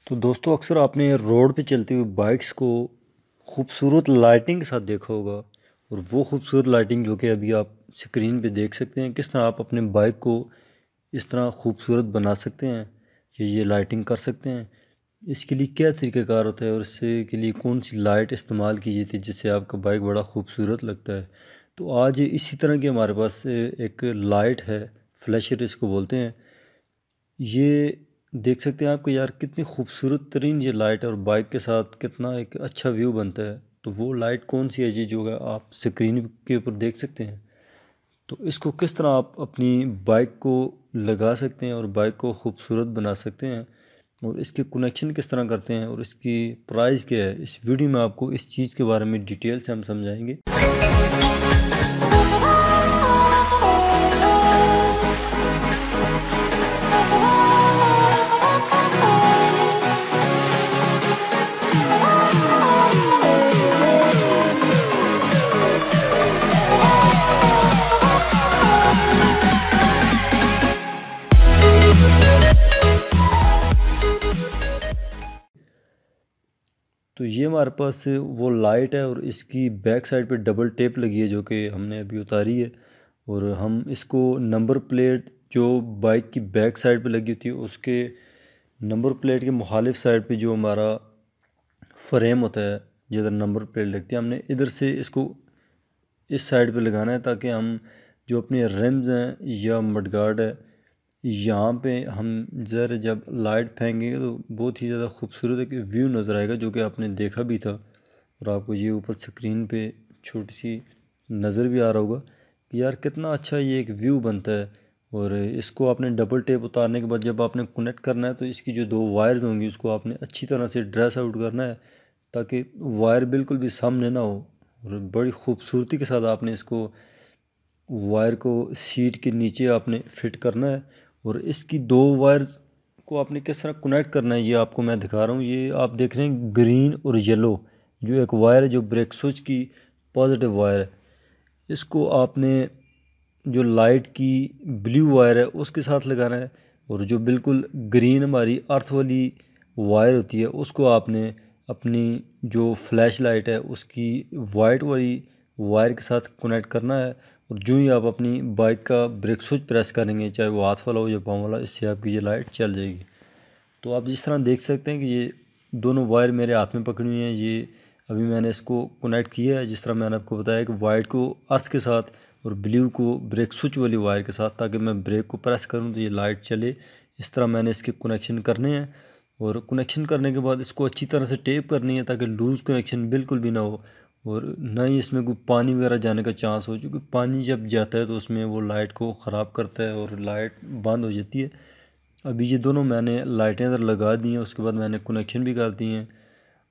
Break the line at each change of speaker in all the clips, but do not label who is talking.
तो दोस्तों अक्सर आपने रोड पे चलती हुई बाइक्स को खूबसूरत लाइटिंग के साथ देखा होगा। और वो खूबसूरत लाइटिंग जो कि अभी आप स्क्रीन पे देख सकते हैं, किस तरह आप अपने बाइक को इस तरह खूबसूरत बना सकते हैं या ये लाइटिंग कर सकते हैं। इसके लिए क्या तरीक़ाकार होता है और इससे के लिए कौन सी लाइट इस्तेमाल की जाती है जिससे आपका बाइक बड़ा खूबसूरत लगता है। तो आज इसी तरह की हमारे पास एक लाइट है, फ्लैशर इसको बोलते हैं। ये देख सकते हैं आपको यार, कितनी खूबसूरत तरीन ये लाइट है और बाइक के साथ कितना एक अच्छा व्यू बनता है। तो वो लाइट कौन सी है जी जो है आप स्क्रीन के ऊपर देख सकते हैं। तो इसको किस तरह आप अपनी बाइक को लगा सकते हैं और बाइक को खूबसूरत बना सकते हैं और इसके कनेक्शन किस तरह करते हैं और इसकी प्राइस क्या है, इस वीडियो में आपको इस चीज़ के बारे में डिटेल से हम समझाएंगे। तो ये हमारे पास वो लाइट है और इसकी बैक साइड पे डबल टेप लगी है जो कि हमने अभी उतारी है। और हम इसको नंबर प्लेट जो बाइक की बैक साइड पे लगी होती है उसके नंबर प्लेट के मुखालिफ साइड पे जो हमारा फ्रेम होता है जिधर नंबर प्लेट लगती है, हमने इधर से इसको इस साइड पे लगाना है ताकि हम जो अपने रिम्स हैं या मडगार्ड है यहाँ पे हम ज़रा जब लाइट फेंकेंगे तो बहुत ही ज़्यादा खूबसूरत एक व्यू नज़र आएगा जो कि आपने देखा भी था। और आपको ये ऊपर स्क्रीन पे छोटी सी नज़र भी आ रहा होगा कि यार कितना अच्छा ये एक व्यू बनता है। और इसको आपने डबल टेप उतारने के बाद जब आपने कनेक्ट करना है तो इसकी जो दो वायर्स होंगी उसको आपने अच्छी तरह से ड्रेस आउट करना है ताकि वायर बिल्कुल भी सामने ना हो। और बड़ी खूबसूरती के साथ आपने इसको वायर को सीट के नीचे आपने फिट करना है। और इसकी दो वायर्स को आपने किस तरह कनेक्ट करना है ये आपको मैं दिखा रहा हूँ। ये आप देख रहे हैं ग्रीन और येलो जो एक वायर है जो ब्रेक स्विच की पॉजिटिव वायर है, इसको आपने जो लाइट की ब्लू वायर है उसके साथ लगाना है। और जो बिल्कुल ग्रीन हमारी अर्थ वाली वायर होती है उसको आपने अपनी जो फ्लैश लाइट है उसकी वाइट वाली वायर के साथ कनेक्ट करना है। और जो ही आप अपनी बाइक का ब्रेक स्विच प्रेस करेंगे, चाहे वो हाथ वाला हो या पाँव वाला, इससे आपकी ये लाइट चल जाएगी। तो आप जिस तरह देख सकते हैं कि ये दोनों वायर मेरे हाथ में पकड़ी हुई हैं, ये अभी मैंने इसको कनेक्ट किया है जिस तरह मैंने आपको बताया कि वाइट को अर्थ के साथ और ब्लू को ब्रेक स्विच वाली वायर के साथ, ताकि मैं ब्रेक को प्रेस करूं तो ये लाइट चले। इस तरह मैंने इसके कनेक्शन करने हैं। और कनेक्शन करने के बाद इसको अच्छी तरह से टेप करनी है ताकि लूज़ कनेक्शन बिल्कुल भी ना हो और ना ही इसमें कोई पानी वगैरह जाने का चांस हो, क्योंकि पानी जब जाता है तो उसमें वो लाइट को ख़राब करता है और लाइट बंद हो जाती है। अभी ये दोनों मैंने लाइटें इधर लगा दी हैं, उसके बाद मैंने कनेक्शन भी कर दिए हैं।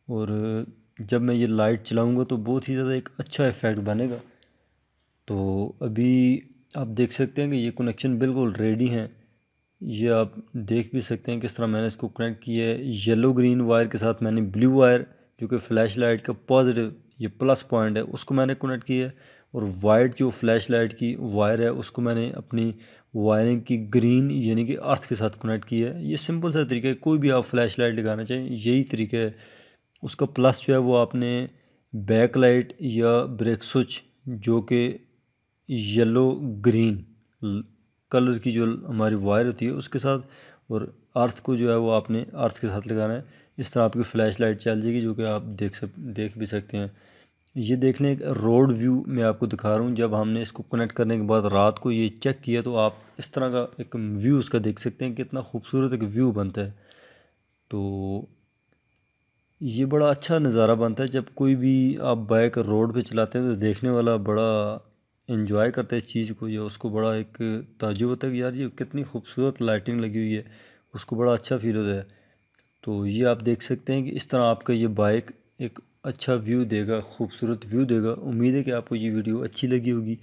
और जब मैं ये लाइट चलाऊंगा तो बहुत ही ज़्यादा एक अच्छा इफ़ेक्ट बनेगा। तो अभी आप देख सकते हैं कि ये कनेक्शन बिल्कुल रेडी हैं। ये आप देख भी सकते हैं किस तरह मैंने इसको कनेक्ट किया है। येलो ग्रीन वायर के साथ मैंने ब्लू वायर जो कि फ्लैश लाइट का पॉजिटिव ये प्लस पॉइंट है उसको मैंने कनेक्ट किया है। और वाइट जो फ्लैश लाइट की वायर है उसको मैंने अपनी वायरिंग की ग्रीन यानी कि अर्थ के साथ कनेक्ट किया है। ये सिंपल सा तरीका है, कोई भी आप फ्लैश लाइट लगाना चाहें यही तरीका है। उसका प्लस जो है वो आपने बैक लाइट या ब्रेक स्विच जो कि येलो ग्रीन कलर की जो हमारी वायर होती है उसके साथ, और अर्थ को जो है वो आपने अर्थ के साथ लगाना है। इस तरह आपकी फ्लैश लाइट चल जाएगी जो कि आप देख भी सकते हैं। ये देख लें, एक रोड व्यू मैं आपको दिखा रहा हूँ। जब हमने इसको कनेक्ट करने के बाद रात को ये चेक किया तो आप इस तरह का एक व्यू उसका देख सकते हैं, कितना खूबसूरत एक व्यू बनता है। तो ये बड़ा अच्छा नज़ारा बनता है जब कोई भी आप बाइक रोड पे चलाते हैं तो देखने वाला बड़ा इन्जॉय करता है इस चीज़ को, या उसको बड़ा एक ताज्जुब होता है कि यार ये कितनी खूबसूरत लाइटिंग लगी हुई है, उसको बड़ा अच्छा फील होता है। तो ये आप देख सकते हैं कि इस तरह आपका ये बाइक एक अच्छा व्यू देगा, खूबसूरत व्यू देगा। उम्मीद है कि आपको ये वीडियो अच्छी लगी होगी।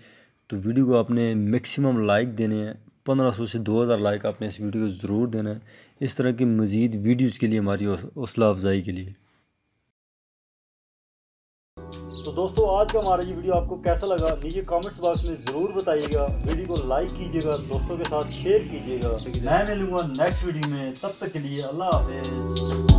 तो वीडियो को आपने मैक्सिमम लाइक देने हैं, 1500 से 2000 लाइक आपने इस वीडियो को ज़रूर देना है इस तरह की मज़ीद वीडियोज़ के लिए, हमारी हौसला अफजाई के लिए। तो दोस्तों आज का हमारा ये वीडियो आपको कैसा लगा नीचे कमेंट्स बॉक्स में ज़रूर बताइएगा। वीडियो को लाइक कीजिएगा, दोस्तों के साथ शेयर कीजिएगा। मैं मिलूंगा नेक्स्ट वीडियो में, तब तक के लिए अल्लाह हाफिज़।